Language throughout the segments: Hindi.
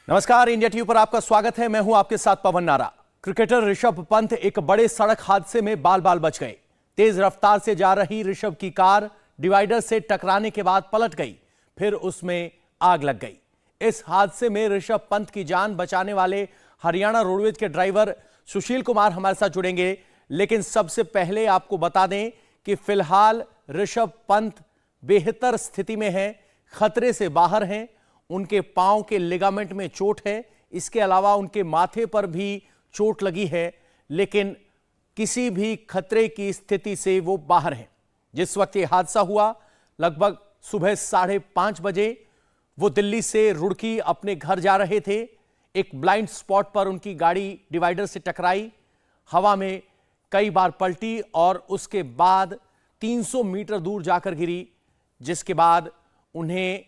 नमस्कार, इंडिया टीवी पर आपका स्वागत है। मैं हूं आपके साथ पवन नारा। क्रिकेटर ऋषभ पंत एक बड़े सड़क हादसे में बाल बाल बच गए। तेज रफ्तार से जा रही ऋषभ की कार डिवाइडर से टकराने के बाद पलट गई, फिर उसमें आग लग गई। इस हादसे में ऋषभ पंत की जान बचाने वाले हरियाणा रोडवेज के ड्राइवर सुशील कुमार हमारे साथ जुड़ेंगे, लेकिन सबसे पहले आपको बता दें कि फिलहाल ऋषभ पंत बेहतर स्थिति में है, खतरे से बाहर हैं। उनके पांव के लिगामेंट में चोट है, इसके अलावा उनके माथे पर भी चोट लगी है, लेकिन किसी भी खतरे की स्थिति से वो बाहर हैं। जिस वक्त ये हादसा हुआ लगभग सुबह 5:30 बजे वो दिल्ली से रुड़की अपने घर जा रहे थे। एक ब्लाइंड स्पॉट पर उनकी गाड़ी डिवाइडर से टकराई, हवा में कई बार पलटी और उसके बाद 300 मीटर दूर जाकर गिरी, जिसके बाद उन्हें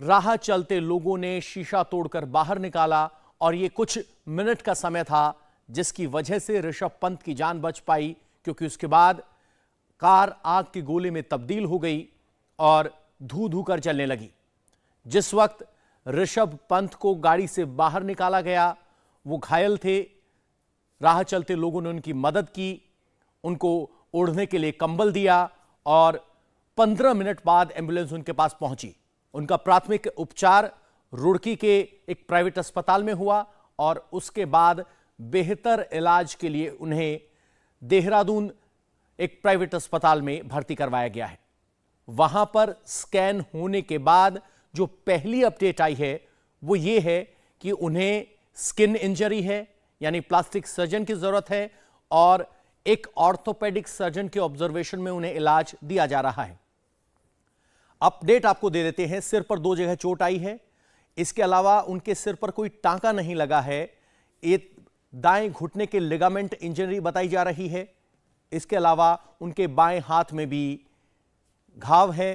राह चलते लोगों ने शीशा तोड़कर बाहर निकाला और यह कुछ मिनट का समय था जिसकी वजह से ऋषभ पंत की जान बच पाई, क्योंकि उसके बाद कार आग के गोले में तब्दील हो गई और धू धू कर चलने लगी। जिस वक्त ऋषभ पंत को गाड़ी से बाहर निकाला गया, वो घायल थे। राह चलते लोगों ने उनकी मदद की, उनको ओढ़ने के लिए कंबल दिया और 15 मिनट बाद एम्बुलेंस उनके पास पहुंची। उनका प्राथमिक उपचार रुड़की के एक प्राइवेट अस्पताल में हुआ और उसके बाद बेहतर इलाज के लिए उन्हें देहरादून एक प्राइवेट अस्पताल में भर्ती करवाया गया है। वहां पर स्कैन होने के बाद जो पहली अपडेट आई है वो ये है कि उन्हें स्किन इंजरी है, यानी प्लास्टिक सर्जन की जरूरत है और एक ऑर्थोपेडिक सर्जन के ऑब्जर्वेशन में उन्हें इलाज दिया जा रहा है। अपडेट आपको दे देते हैं, सिर पर 2 जगह चोट आई है। इसके अलावा उनके सिर पर कोई टांका नहीं लगा है। ये दाएं घुटने के लिगामेंट इंजरी बताई जा रही है। इसके अलावा उनके बाएं हाथ में भी घाव है।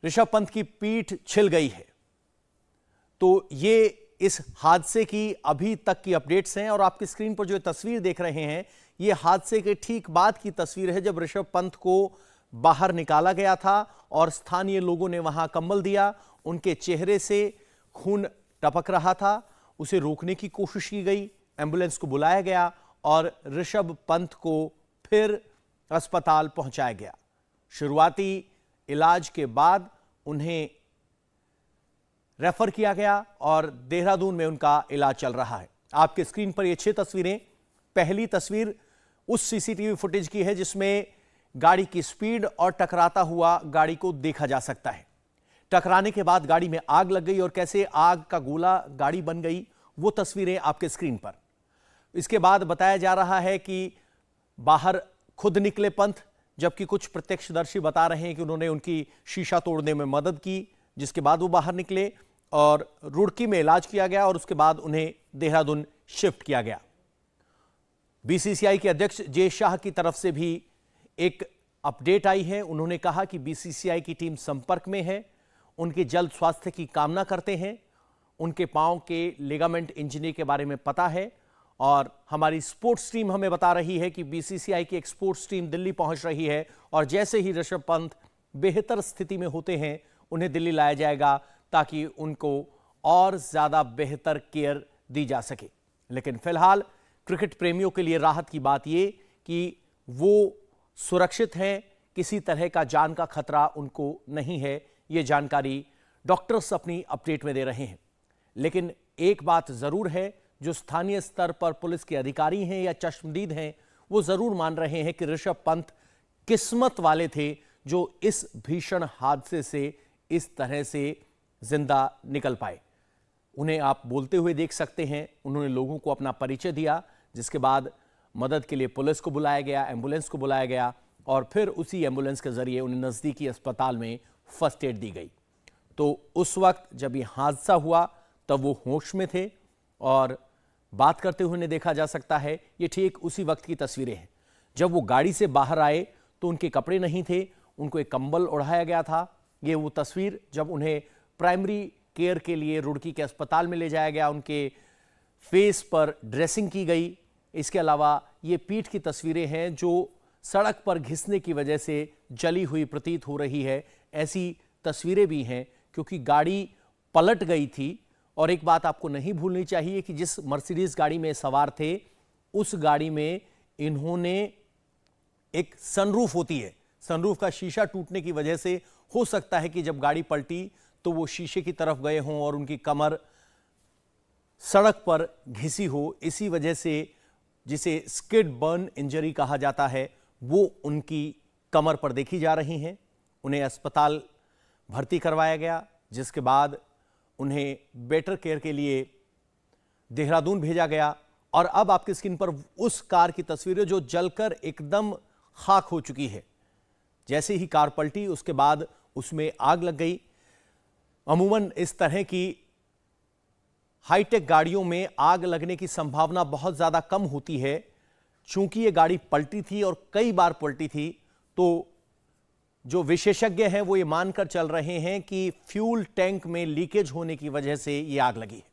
ऋषभ पंत की पीठ छिल गई है। तो ये इस हादसे की अभी तक की अपडेट्स हैं और आपकी स्क्रीन पर जो तस्वीर देख रहे हैं ये हादसे के ठीक बाद की तस्वीर है, जब ऋषभ पंत को बाहर निकाला गया था और स्थानीय लोगों ने वहां कंबल दिया। उनके चेहरे से खून टपक रहा था, उसे रोकने की कोशिश की गई, एम्बुलेंस को बुलाया गया और ऋषभ पंत को फिर अस्पताल पहुंचाया गया। शुरुआती इलाज के बाद उन्हें रेफर किया गया और देहरादून में उनका इलाज चल रहा है। आपके स्क्रीन पर ये 6 तस्वीरें। पहली तस्वीर उस सीसीटीवी फुटेज की है जिसमें गाड़ी की स्पीड और टकराता हुआ गाड़ी को देखा जा सकता है। टकराने के बाद गाड़ी में आग लग गई और कैसे आग का गोला गाड़ी बन गई, वो तस्वीरें आपके स्क्रीन पर। इसके बाद बताया जा रहा है कि बाहर खुद निकले पंत, जबकि कुछ प्रत्यक्षदर्शी बता रहे हैं कि उन्होंने उनकी शीशा तोड़ने में मदद की, जिसके बाद वो बाहर निकले और रुड़की में इलाज किया गया और उसके बाद उन्हें देहरादून शिफ्ट किया गया। बीसीसीआई के अध्यक्ष जे शाह की तरफ से भी एक अपडेट आई है। उन्होंने कहा कि बीसीसीआई की टीम संपर्क में है, उनके जल्द स्वास्थ्य की कामना करते हैं। उनके पांव के लिगामेंट इंजरी के बारे में पता है और हमारी स्पोर्ट्स टीम हमें बता रही है कि बीसीसीआई की एक स्पोर्ट्स टीम दिल्ली पहुंच रही है और जैसे ही ऋषभ पंत बेहतर स्थिति में होते हैं उन्हें दिल्ली लाया जाएगा ताकि उनको और ज्यादा बेहतर केयर दी जा सके। लेकिन फिलहाल क्रिकेट प्रेमियों के लिए राहत की बात यह कि वो सुरक्षित हैं, किसी तरह का जान का खतरा उनको नहीं है। यह जानकारी डॉक्टर्स अपनी अपडेट में दे रहे हैं। लेकिन एक बात जरूर है, जो स्थानीय स्तर पर पुलिस के अधिकारी हैं या चश्मदीद हैं, वो जरूर मान रहे हैं कि ऋषभ पंत किस्मत वाले थे जो इस भीषण हादसे से इस तरह से जिंदा निकल पाए। उन्हें आप बोलते हुए देख सकते हैं। उन्होंने लोगों को अपना परिचय दिया, जिसके बाद मदद के लिए पुलिस को बुलाया गया, एम्बुलेंस को बुलाया गया और फिर उसी एम्बुलेंस के जरिए उन्हें नजदीकी अस्पताल में फर्स्ट एड दी गई। तो उस वक्त जब ये हादसा हुआ तब वो होश में थे और बात करते हुए उन्हें देखा जा सकता है। ये ठीक उसी वक्त की तस्वीरें हैं। जब वो गाड़ी से बाहर आए तो उनके कपड़े नहीं थे, उनको एक कंबल ओढ़ाया गया था। ये वो तस्वीर जब उन्हें प्राइमरी केयर के लिए रुड़की के अस्पताल में ले जाया गया, उनके फेस पर ड्रेसिंग की गई। इसके अलावा ये पीठ की तस्वीरें हैं जो सड़क पर घिसने की वजह से जली हुई प्रतीत हो रही है। ऐसी तस्वीरें भी हैं क्योंकि गाड़ी पलट गई थी और एक बात आपको नहीं भूलनी चाहिए कि जिस मर्सिडीज गाड़ी में सवार थे, उस गाड़ी में इन्होंने, एक सनरूफ होती है, सनरूफ का शीशा टूटने की वजह से हो सकता है कि जब गाड़ी पलटी तो वो शीशे की तरफ गए हों और उनकी कमर सड़क पर घिसी हो। इसी वजह से जिसे स्किड बर्न इंजरी कहा जाता है, वो उनकी कमर पर देखी जा रही हैं। उन्हें अस्पताल भर्ती करवाया गया, जिसके बाद उन्हें बेटर केयर के लिए देहरादून भेजा गया। और अब आपकी स्क्रीन पर उस कार की तस्वीरें जो जलकर एकदम खाक हो चुकी है। जैसे ही कार पलटी उसके बाद उसमें आग लग गई। अमूमन इस तरह की हाईटेक गाड़ियों में आग लगने की संभावना बहुत ज्यादा कम होती है। चूंकि ये गाड़ी पलटी थी और कई बार पलटी थी, तो जो विशेषज्ञ हैं वो ये मानकर चल रहे हैं कि फ्यूल टैंक में लीकेज होने की वजह से ये आग लगी है।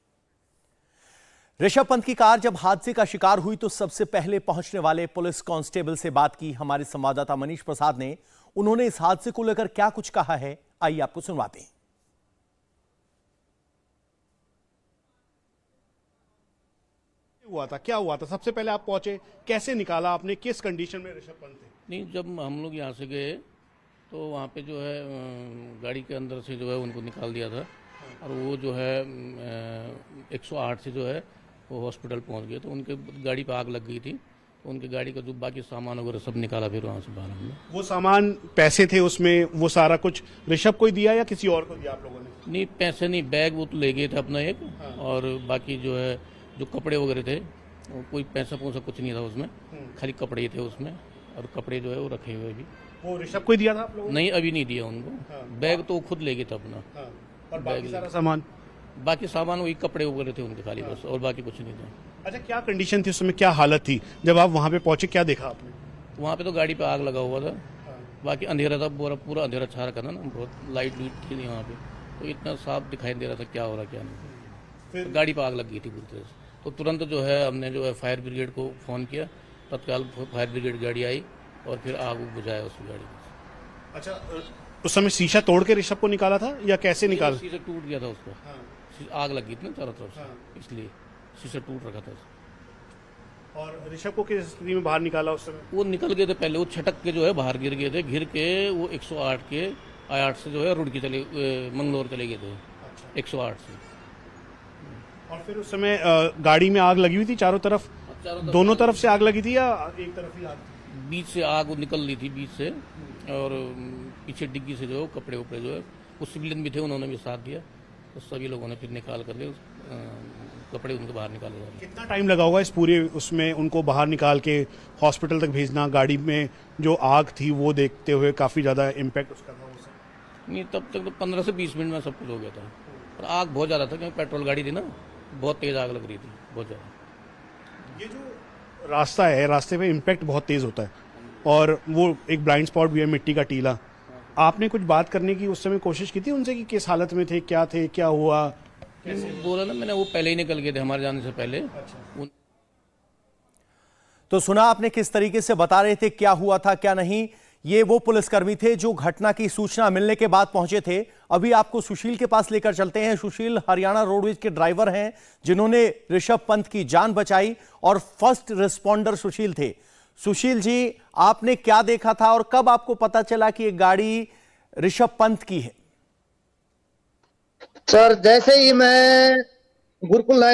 ऋषभ पंत की कार जब हादसे का शिकार हुई तो सबसे पहले पहुंचने वाले पुलिस कांस्टेबल से बात की हमारे संवाददाता मनीष प्रसाद ने। उन्होंने इस हादसे को लेकर क्या कुछ कहा है, आइए आपको सुनवाते हैं। क्या हुआ था? सबसे पहले आप पहुंचे, कैसे निकाला आपने, किस कंडीशन में ऋषभ पंत थे? नहीं, जब हम लोग यहाँ से गए तो वहाँ पे जो है गाड़ी के अंदर से जो है उनको निकाल दिया था और वो जो है 108 से जो है वो हॉस्पिटल पहुँच गए। तो उनके गाड़ी पे आग लग गई थी, तो उनकी गाड़ी का जो बाकी सामान वगैरह सब निकाला फिर वहाँ से बाहर हमने। वो सामान, पैसे थे उसमें, वो सारा कुछ ऋषभ को ही दिया या किसी और को दिया आप लोगों ने? नहीं, पैसे नहीं, बैग वो तो ले गए थे अपना एक। और बाकी जो है जो कपड़े वगैरह थे, वो कोई पैसा पूसा कुछ नहीं था उसमें, खाली कपड़े ही थे उसमें। और कपड़े जो है वो रखे हुए भी। वो ऋषभ को ही दिया था आप लोगों ने? नहीं, अभी नहीं दिया उनको। बैग तो वो खुद ले गए थे अपना। और बाकी सारा सामान? बाकी सामान वही कपड़े वगैरह थे उनके खाली, बस, और बाकी कुछ नहीं था। अच्छा, क्या कंडीशन थी उस समय, क्या हालत थी जब आप वहाँ पे पहुंचे, क्या देखा आपने? वहाँ पे तो गाड़ी पे आग लगा हुआ था, बाकी अंधेरा था, पूरा अंधेरा छा रखा था ना, बहुत लाइट लूट थी नहीं वहाँ पे, तो इतना साफ दिखाई दे रहा था क्या हो रहा क्या नहीं। फिर गाड़ी पे आग लग गई थी पूरी तरह से। तो तुरंत जो है हमने जो है फायर ब्रिगेड को फ़ोन किया, तत्काल फायर ब्रिगेड गाड़ी आई और फिर आग बुझाया उस गाड़ी को। अच्छा, उस समय शीशा तोड़ के ऋषभ को निकाला था या कैसे निकाला? शीशा टूट गया था उसका। आग लग गई थी ना चारों तरफ से, इसलिए शीशा टूट रखा था। और ऋषभ को किस स्थिति में बाहर निकाला उस समय? वो निकल गए थे पहले, वो छटक के जो है बाहर गिर गए थे। गिर के वो 108 के I8 से जो है रुड़की चले, मंगलौर चले गए थे। 108 से। और फिर उस समय गाड़ी में आग लगी हुई थी चारों तरफ? दोनों तरफ से आग लगी थी या एक तरफ ही आग? बीच से आग निकल रही थी, बीच से। और पीछे डिग्गी से जो कपड़े उपड़े जो है, कुछ सिविलियन भी थे, उन्होंने भी साथ दिया। तो सभी लोगों ने फिर निकाल कर के कपड़े उनके बाहर निकाले जा। कितना टाइम लगा होगा इस पूरे उसमें उनको बाहर निकाल के हॉस्पिटल तक भेजना? गाड़ी में जो आग थी वो देखते हुए काफ़ी ज़्यादा इम्पैक्ट उसका था उससे? नहीं, तब तक तो 15 से 20 मिनट में सब कुछ हो गया था। पर आग बहुत ज़्यादा था क्योंकि पेट्रोल गाड़ी थी ना, बहुत तेज़ आग लग रही थी, बहुत ज़्यादा। ये जो रास्ता है, रास्ते पे इम्पैक्ट बहुत तेज़ होता है और वो एक ब्लाइंड स्पॉट भी है, मिट्टी का टीला। आपने कुछ बात करने की उस समय कोशिश की थी उनसे कि किस हालत में थे, क्या हुआ? बोला ना मैंने, वो पहले ही निकल गए थे हमारे जाने से पहले। तो सुना आपने किस तरीके से बता रहे थे क्या हुआ था क्या नहीं। ये वो पुलिसकर्मी थे जो घटना की सूचना मिलने के बाद पहुंचे थे। अभी आपको सुशील के पास लेकर चलते हैं। सुशील हरियाणा रोडवेज के ड्राइवर हैं जिन्होंने ऋषभ पंत की जान बचाई और फर्स्ट रिस्पॉन्डर सुशील थे। सुशील जी, आपने क्या देखा था और कब आपको पता चला कि ये गाड़ी ऋषभ पंत की है? सर, जैसे ही मैं गुरुकुल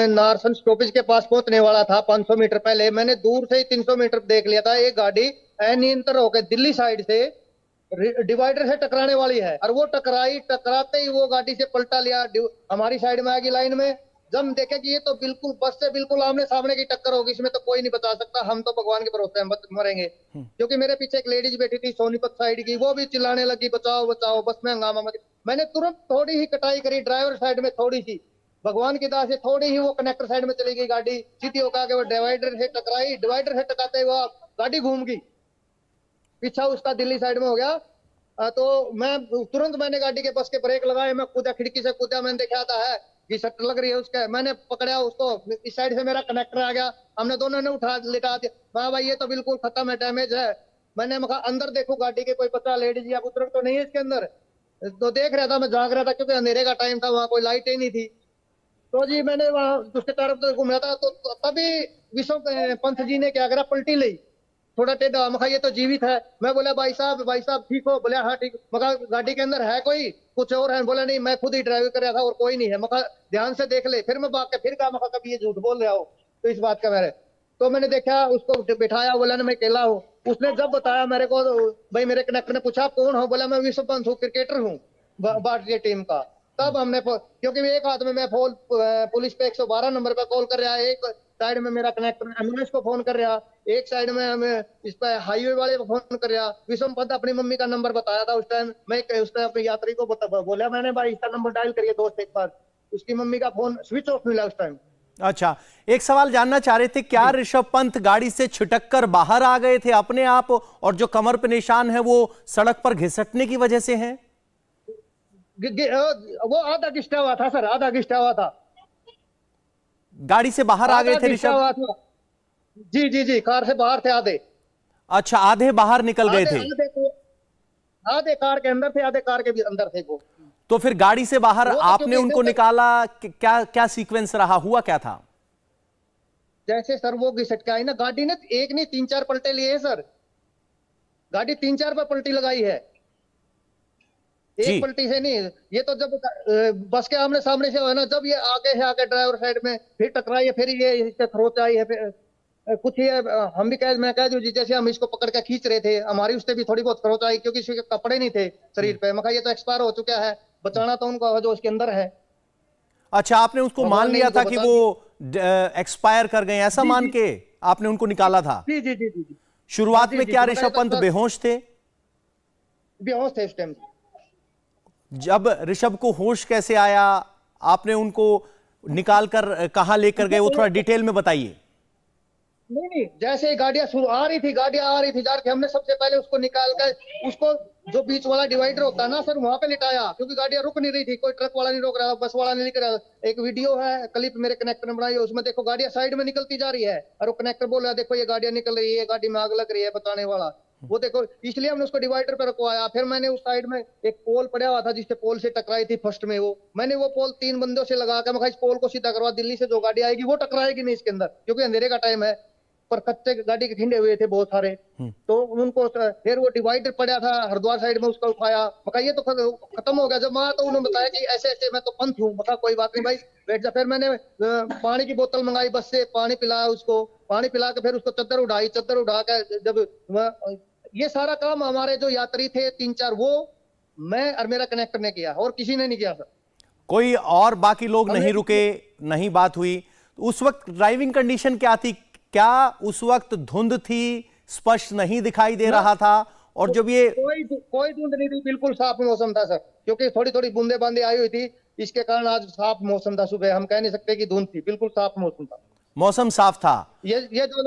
नारसन स्टॉपेज के पास पहुंचने वाला था, 500 मीटर पहले मैंने दूर से ही 300 मीटर देख लिया था। एक गाड़ी अनियंत्रित होकर दिल्ली साइड से डिवाइडर से टकराने वाली है और वो टकराते ही वो गाड़ी से पलटा लिया, हमारी साइड में आ गई लाइन में। जब देखे कि ये तो बिल्कुल बस से बिल्कुल आमने सामने की टक्कर होगी, इसमें तो कोई नहीं बचा सकता, हम तो भगवान के भरोसे हम मरेंगे। क्योंकि मेरे पीछे एक लेडीज बैठी थी सोनीपत साइड की, वो भी चिल्लाने लगी बचाओ बचाओ, बस में हंगामा मच। मैंने तुरंत थोड़ी ही कटाई करी ड्राइवर साइड में, थोड़ी सी भगवान की दया से थोड़ी ही वो कनेक्टर साइड में चली गई गाड़ी, सीधी होकर के वो डिवाइडर से टकराई। डिवाइडर से टकराते ही वो गाड़ी घूम गई, पीछा उसका दिल्ली साइड में हो गया। तो मैं तुरंत मैंने गाड़ी के बस के ब्रेक लगाए, मैं कूदा, खिड़की से कूदा। मैंने देखा था है कि सट लग रही है उसके, मैंने पकड़ा उसको, इस साइड से मेरा कनेक्टर आ गया, हमने दोनों ने उठा लिटा दिया। हाँ भाई, ये तो बिल्कुल खत्म है, डैमेज है। मैंने कहा अंदर देखो गाड़ी के कोई पता लेडीज या बुजुर्ग तो नहीं है इसके अंदर। तो देख रहा था, मैं जाग रहा था क्योंकि अंधेरे का टाइम था, वहां कोई लाइट ही नहीं थी। तो जी मैंने वहाँ उसके तरफ तो घूमा था, तो तभी विश्व पंत जी ने क्या करा, पलटी ली, थोड़ा टेढ़ा। मखा ये तो जीवित है। मैं बोला भाई साहब ठीक हो? बोले हाँ ठीक। मखा गाड़ी के अंदर है कोई, कुछ और है? बोला नहीं, मैं खुद ही ड्राइव कर रहा था और कोई नहीं है। मखा ध्यान से देख ले। फिर मैं भाग के फिर कहा, मखा कभी ये झूठ बोल रहा हो तो इस बात का मेरे। तो मैंने देखा, उसको बिठाया, बोला ना मैं अकेला हूँ। उसने जब बताया मेरे को, भाई मेरे कनेक्टर ने पूछा कौन हो? बोला मैं विश्व पंत हूँ, क्रिकेटर हूँ भारतीय टीम का। तब हमने क्योंकि एक हाथ में मैं फोन पुलिस पे 112 नंबर पे कॉल कर रहा है, एक साइड में मेरा कनेक्टर एम्बुलेंस को फोन कर रहा, एक साइड में हमें इस पे हाईवे वाले को फोन कर रहा। विषम पंत अपनी मम्मी का नंबर बताया था उस टाइम। मैं उस टाइम अपने यात्री को बोला मैंने, भाई इसका नंबर डायल करिए दोस्त एक बार। उसकी मम्मी का फोन स्विच ऑफ मिला उस टाइम। अच्छा, एक सवाल जानना चाह रहे थे, क्या ऋषभ पंत गाड़ी से छिटक कर बाहर आ गए थे अपने आप, और जो कमर पे निशान है वो सड़क पर घिसटने की वजह से हैं? वो आधा घिसटा हुआ था सर, आधा घिसटा हुआ था। गाड़ी से बाहर आ गए थे ऋषभ? जी, कार से बाहर थे आधे। अच्छा, आधे बाहर निकल गए थे। आधे कार के अंदर थे, आधे कार के भी अंदर थे वो। तो फिर गाड़ी से बाहर वो तो आपने उनको क्योंकि निकाला, क्या क्या सीक्वेंस रहा, हुआ क्या था? जैसे सर वो घिसट के आई ना, गाड़ी ने एक नहीं 3-4 पलटे लिए हैं सर। गाड़ी 3-4 पर पलटी लगाई है, जी। एक पलटी से नहीं। ये तो जब बस के आमने सामने से है ना, जब ये आगे है, आगे ड्राइवर साइड में फिर टकराई है, फिर ये इससे खरोच आई है। फिर कुछ ये हम भी कह, मैं कह दूं जी, जैसे हम इसको पकड़ के खींच रहे थे, हमारी उससे भी थोड़ी बहुत खरोच आई, क्योंकि इसके कपड़े नहीं थे शरीर पे। मैं कहा ये तो एक्सपायर हो चुका है, बचाना तो उनको जो उसके अंदर है। अच्छा, आपने उसको मान लिया था कि वो एक्सपायर कर गए, ऐसा मान के आपने उनको निकाला था? जी। शुरुआत में क्या ऋषभ पंत बेहोश थे? बेहोश थे इस टाइम। जब ऋषभ को होश कैसे आया, आपने उनको निकाल कर कहां लेकर गए, वो थोड़ा डिटेल में बताइए। नहीं, जैसे ही गाड़ियां आ रही थी जा रही थी, हमने सबसे पहले उसको निकाल कर, उसको जो बीच वाला डिवाइडर होता है ना सर, वहां पे लिटाया, क्योंकि गाड़ियां रुक नहीं रही थी। कोई ट्रक वाला नहीं रोक रहा, बस वाला नहीं लिख रहा। एक वीडियो है, क्लिप मेरे कनेक्टर ने बनाई है, उसमें देखो गाड़ियां साइड में निकलती जा रही है, और वो कनेक्टर बोल रहा है देखो ये गाड़ियां निकल रही है, गाड़ी में आग लग रही है, बताने वाला वो देखो। इसलिए हमने उसको डिवाइडर पे रखवाया। फिर मैंने उस साइड में एक पोल पड़ा हुआ था, जिससे पोल से टकराई थी फर्स्ट में वो, मैंने वो पोल 3 बंदों से लगा कर, मैं इस पोल को सीधा करवा, दिल्ली से जो गाड़ी आएगी वो टकराएगी नहीं इसके अंदर, क्योंकि अंधेरे का टाइम है, पर कच्चे गाड़ी के खिंडे हुए थे बहुत सारे। तो उनको फिर वो डिवाइडर पड़ा था हरिद्वार साइड में, उसका उठाया। मका ये तो खत्म हो गया। जब मैं तो उन्होंने बताया कि ऐसे ऐसे मैं तो पंथ हूँ। मका कोई बात नहीं भाई, बैठ जा। फिर मैंने पानी की बोतल मंगाई, बस से पानी पिलाया उसको, पानी पिला के फिर उसको चद्दर उड़ा के, जब ये सारा काम हमारे जो यात्री थे 3-4, वो मैं और मेरा कनेक्टर ने किया, और किसी ने नहीं किया सर। कोई और बाकी लोग नहीं रुके, नहीं बात हुई? उस वक्त ड्राइविंग कंडीशन क्या थी? क्या उस वक्त धुंध थी, स्पष्ट नहीं दिखाई दे रहा था? और जब ये कोई धुंध नहीं थी, बिल्कुल साफ मौसम था सर, क्योंकि थोड़ी थोड़ी बूंदे बांदे आई हुई थी, इसके कारण आज साफ मौसम था। सुबह हम कह नहीं सकते कि धुंध थी, बिल्कुल साफ मौसम था, मौसम साफ था। ये जो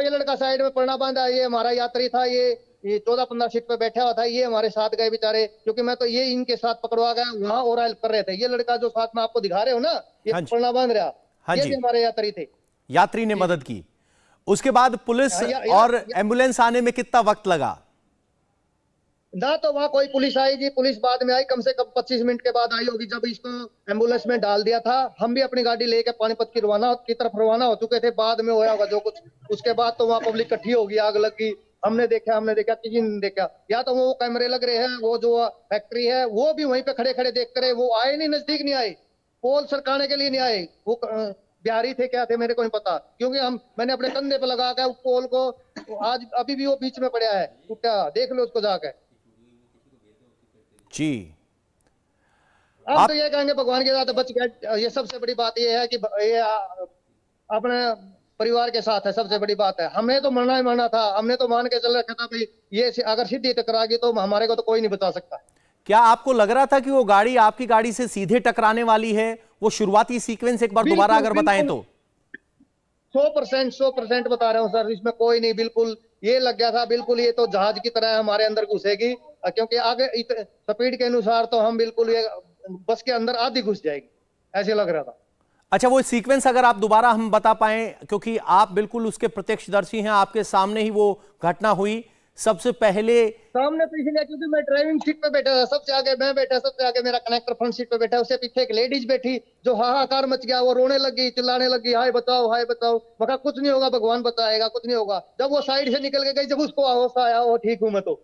लड़का साइड में पड़ना बांधा, ये हमारा यात्री था। ये 14-15 सीट पे बैठा हुआ था, ये हमारे साथ गए बेचारे, क्योंकि मैं तो ये इनके साथ पकड़वा गया वहां, और हेल्प कर रहे थे। ये लड़का जो साथ में आपको दिखा रहे हो ना, ये हाँ जी। पड़ना बांध रहा, हाँ ये जी। भी हमारे यात्री थे। यात्री ने मदद की। उसके बाद पुलिस और एम्बुलेंस आने में कितना वक्त लगा? ना तो वहां कोई पुलिस आई जी, पुलिस बाद में आई, कम से कम 25 मिनट के बाद आई होगी, जब इसको एम्बुलेंस में डाल दिया था। हम भी अपनी गाड़ी लेके पानीपत की तरफ रवाना हो चुके थे, बाद में होया होगा जो कुछ। उसके बाद तो वहां पब्लिक इकट्ठी होगी, आग लगी, हमने देखा, किसी ने देखा। या तो वो कैमरे लग रहे हैं, वो जो फैक्ट्री है वो भी वहीं पे खड़े खड़े देखते रहे, वो आए नहीं, नजदीक नहीं आए, पोल सरकाने के लिए नहीं आए। वो बिहारी थे क्या थे मेरे को नहीं पता, क्योंकि मैंने अपने कंधे पे लगा के उस पोल को, आज अभी भी वो बीच में पड़ा है, देख लो उसको जाके जी। आप तो ये कहेंगे भगवान के साथ बच गया। ये सबसे बड़ी बात ये है कि ये अपने परिवार के साथ है, सबसे बड़ी बात है। हमने तो मरना ही मरना था, हमने तो मान के चल रखा था भाई, ये अगर सीधी टकरा गई तो हमारे को तो कोई नहीं बचा सकता। क्या आपको लग रहा था कि वो गाड़ी आपकी गाड़ी से सीधे टकराने वाली है? वो शुरुआती सीक्वेंस एक बार दोबारा अगर बताएं तो। 100% बता रहा हूँ सर, इसमें कोई नहीं, बिल्कुल ये लग गया था, बिल्कुल ये तो जहाज की तरह हमारे अंदर घुसेगी, क्योंकि आगे स्पीड के अनुसार तो हम बिल्कुल ये बस के अंदर आधी घुस जाएगी, ऐसे लग रहा था। अच्छा, वो सीक्वेंस अगर आप दोबारा हम बता पाएं, क्योंकि आप बिल्कुल उसके प्रत्यक्षदर्शी हैं, आपके सामने ही वो घटना हुई। सबसे पहले सामने तो इसलिए क्योंकि मैं ड्राइविंग सीट पे बैठा था, सबसे आगे मैं बैठा, सबसे आगे मेरा कनेक्टर फ्रंट सीट पे बैठा, उससे पीछे एक लेडीज बैठी जो हाहाकार मच गया, वो रोने लगी, चिल्लाने लगी, हाय बताओ हाय बताओ। मैं कहा कुछ नहीं होगा, भगवान बताएगा, कुछ नहीं होगा। जब वो साइड से निकल के गई, जब उसको होश आया, वो ठीक हूं मैं तो।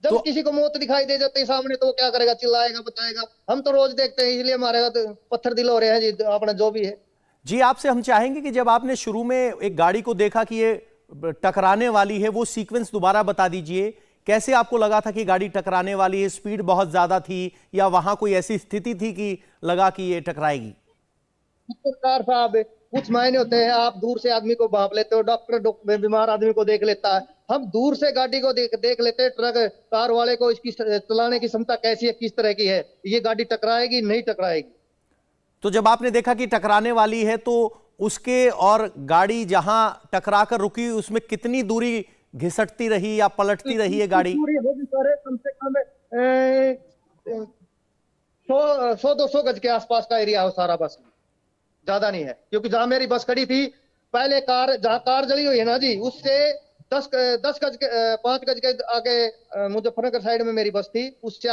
जब तो किसी को मौत दिखाई दे जाती है सामने, तो वो क्या करेगा, चिल्लाएगा, बताएगा। हम तो रोज देखते हैं, इसलिए हमारे तो पत्थर दिल हो रहे हैं जी, अपना जो भी है। जी, आपसे हम चाहेंगे कि जब आपने शुरू में एक गाड़ी को देखा कि ये टकराने वाली है, वो सीक्वेंस दोबारा बता दीजिए। कैसे आपको लगा था कि गाड़ी टकराने वाली है? स्पीड बहुत ज्यादा थी या वहां कोई ऐसी स्थिति थी कि लगा कि ये टकराएगी? सरकार साहब, कुछ मायने होते हैं। आप दूर से आदमी को भांप लेते हो, डॉक्टर बीमार आदमी को देख लेता है। हम दूर से गाड़ी को देख लेते हैं, ट्रक कार वाले को इसकी चलाने की क्षमता कैसी है, किस तरह की है, ये गाड़ी टकराएगी नहीं टकराएगी। तो जब आपने देखा कि टकराने वाली है तो उसके और गाड़ी जहां टकरा कर रुकी उसमें कितनी दूरी घिसटती रही या पलटती रही है गाड़ी? पूरी होगी सारे, कम से कम 100-200 गज के आसपास का एरिया हो सारा, बस ज्यादा नहीं है। क्योंकि जहां मेरी बस खड़ी थी पहले, जहां कार जली हुई है ना जी, उससे 10 गज के 5 गज के आगे मुजफ्फरनगर साइड में मेरी बस थी, उससे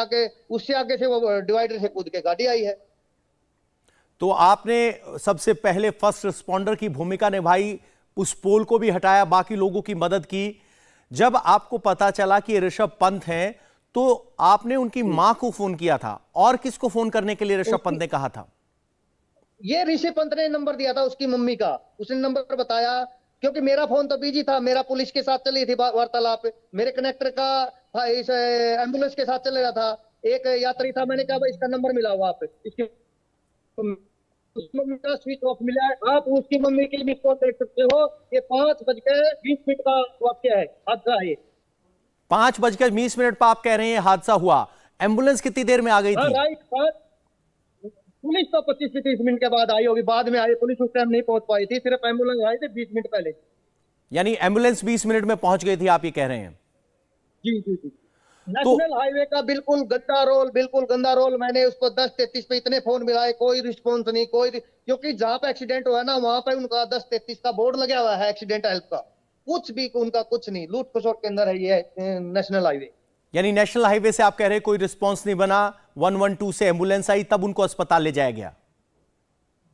आगे से वो डिवाइडर से कूद के गाड़ी आई है। तो आपने सबसे पहले फर्स्ट रिस्पॉन्डर की भूमिका निभाई, उस पोल को भी हटाया, बाकी लोगों की मदद की। जब आपको पता चला कि ये ऋषभ पंत हैं तो आपने उनकी मां को फोन किया था, और किसको फोन करने के लिए ऋषभ पंत ने कहा था? ये ऋषि पंत ने नंबर दिया था उसकी मम्मी का, उसने नंबर बताया। क्योंकि मेरा फोन तो बिजी था, मेरा पुलिस के साथ चली थी वार्तालाप, मेरे कनेक्टर का था इस एम्बुलेंस के साथ चल रहा था। एक यात्री था, मैंने कहा भाई इसका नंबर मिला हुआ आप इसकी, उस मम्मी का स्विच ऑफ मिला है। आप उसकी मम्मी की भी फोन देख सकते हो। ये 5:20 का वाक्य है, हादसा है। 5:20 पर आप कह रहे हैं हादसा हुआ। एम्बुलेंस कितनी देर में आ गई थी? राइट। पुलिस तो 25 से 30 मिनट के बाद आई होगी, बाद में आई पुलिस, उस टाइम नहीं पहुंच पाई थी, सिर्फ एम्बुलेंस आई थी 20 मिनट पहले। यानी एम्बुलेंस 20 मिनट में पहुंच गई थी, आप ये कह रहे हैं? जी जी जी। नेशनल हाईवे का बिल्कुल गंदा रोल। मैंने उसको 10:33 पे इतने फोन मिलाए, कोई रिस्पॉन्स नहीं, क्योंकि जहां पे एक्सीडेंट हुआ ना, वहां पे उनका 10:33 का बोर्ड लगा हुआ है एक्सीडेंट हेल्प का, कुछ भी उनका कुछ नहीं, लूट खसोट के अंदर है ये नेशनल हाईवे। यानी नेशनल हाईवे से आप कह रहे हैं कोई रिस्पांस नहीं बना, 112 से एम्बुलेंस आई, तब उनको अस्पताल ले जाया गया?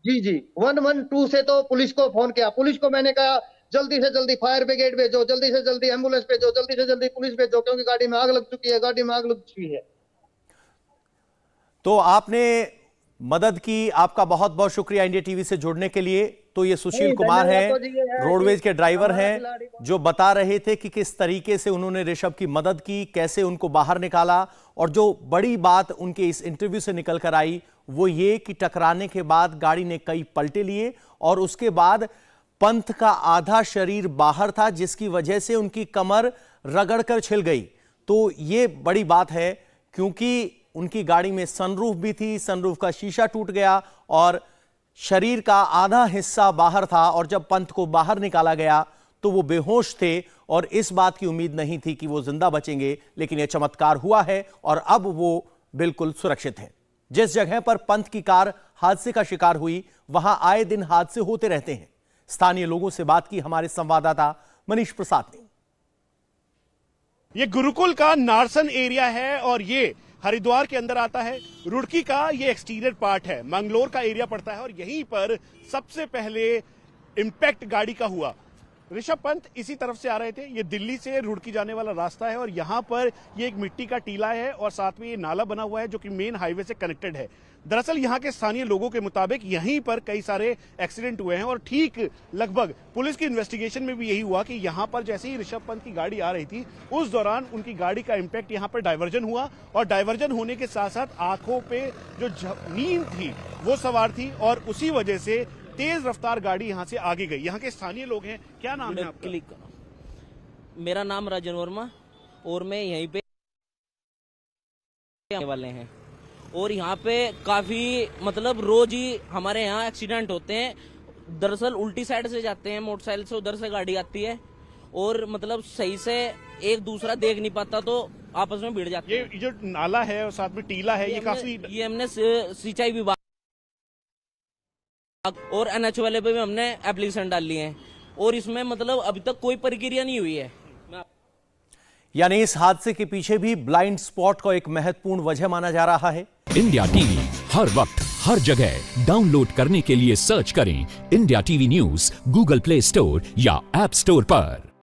जी जी, 112 से तो पुलिस को फोन किया, पुलिस को मैंने कहा जल्दी से जल्दी फायर ब्रिगेड भेजो, जल्दी से जल्दी एम्बुलेंस भेजो, जल्दी से जल्दी पुलिस भेजो, क्योंकि गाड़ी में आग लग चुकी है, गाड़ी में आग लग चुकी है। तो आपने मदद की, आपका बहुत बहुत शुक्रिया इंडिया टीवी से जुड़ने के लिए। तो ये सुशील कुमार हैं, रोडवेज के ड्राइवर हैं, जो बता रहे थे कि किस तरीके से उन्होंने ऋषभ की मदद की, कैसे उनको बाहर निकाला। और जो बड़ी बात उनके इस इंटरव्यू से निकल कर आई वो ये कि टकराने के बाद गाड़ी ने कई पलटे लिए और उसके बाद पंत का आधा शरीर बाहर था, जिसकी वजह से उनकी कमर रगड़कर छिल गई। तो ये बड़ी बात है क्योंकि उनकी गाड़ी में सनरूफ भी थी, सनरूफ का शीशा टूट गया और शरीर का आधा हिस्सा बाहर था। और जब पंत को बाहर निकाला गया तो वो बेहोश थे और इस बात की उम्मीद नहीं थी कि वो जिंदा बचेंगे, लेकिन यह चमत्कार हुआ है और अब वो बिल्कुल सुरक्षित है। जिस जगह पर पंत की कार हादसे का शिकार हुई वहां आए दिन हादसे होते रहते हैं। स्थानीय लोगों से बात की हमारे संवाददाता मनीष प्रसाद ने। ये गुरुकुल का नारसन एरिया है और ये हरिद्वार के अंदर आता है। रुड़की का ये एक्सटीरियर पार्ट है, मंगलोर का एरिया पड़ता है और यहीं पर सबसे पहले इंपैक्ट गाड़ी का हुआ। ऋषभ पंत इसी तरफ से आ रहे थे, ये दिल्ली से रुड़की जाने वाला रास्ता है और यहाँ पर ये एक मिट्टी का टीला है और साथ में ये नाला बना हुआ है जो कि मेन हाईवे से कनेक्टेड है। दरअसल यहाँ के स्थानीय लोगों के मुताबिक यहीं पर कई सारे एक्सीडेंट हुए हैं और ठीक लगभग पुलिस की इन्वेस्टिगेशन में भी यही हुआ कि यहाँ पर जैसे ही ऋषभ पंत की गाड़ी आ रही थी उस दौरान उनकी गाड़ी का इंपैक्ट यहाँ पर डायवर्जन हुआ और डायवर्जन होने के साथ साथ आंखों पे जो नींद थी वो सवार थी और उसी वजह से तेज रफ्तार गाड़ी यहां से आगे गई। यहाँ के स्थानीय लोग हैं, क्या नाम है आपका? मेरा नाम राजन वर्मा और मैं यहीं पे आने वाले हैं और यहाँ पे काफी मतलब रोज ही हमारे यहाँ एक्सीडेंट होते हैं। दरअसल उल्टी साइड से जाते हैं मोटरसाइकिल से, उधर से गाड़ी आती है और मतलब सही से एक दूसरा देख नहीं पाता तो आपस में भिड़ जाते हैं। ये जो नाला है और साथ में टीला है, ये हमने सिंचाई विभाग और NH वाले पे भी हमने एप्लीकेशन डाल लिए हैं और इसमें मतलब अभी तक कोई प्रक्रिया नहीं हुई है। यानी इस हादसे के पीछे भी ब्लाइंड स्पॉट को एक महत्वपूर्ण वजह माना जा रहा है। इंडिया टीवी हर वक्त हर जगह डाउनलोड करने के लिए सर्च करें India TV news Google play store या ऐप स्टोर पर।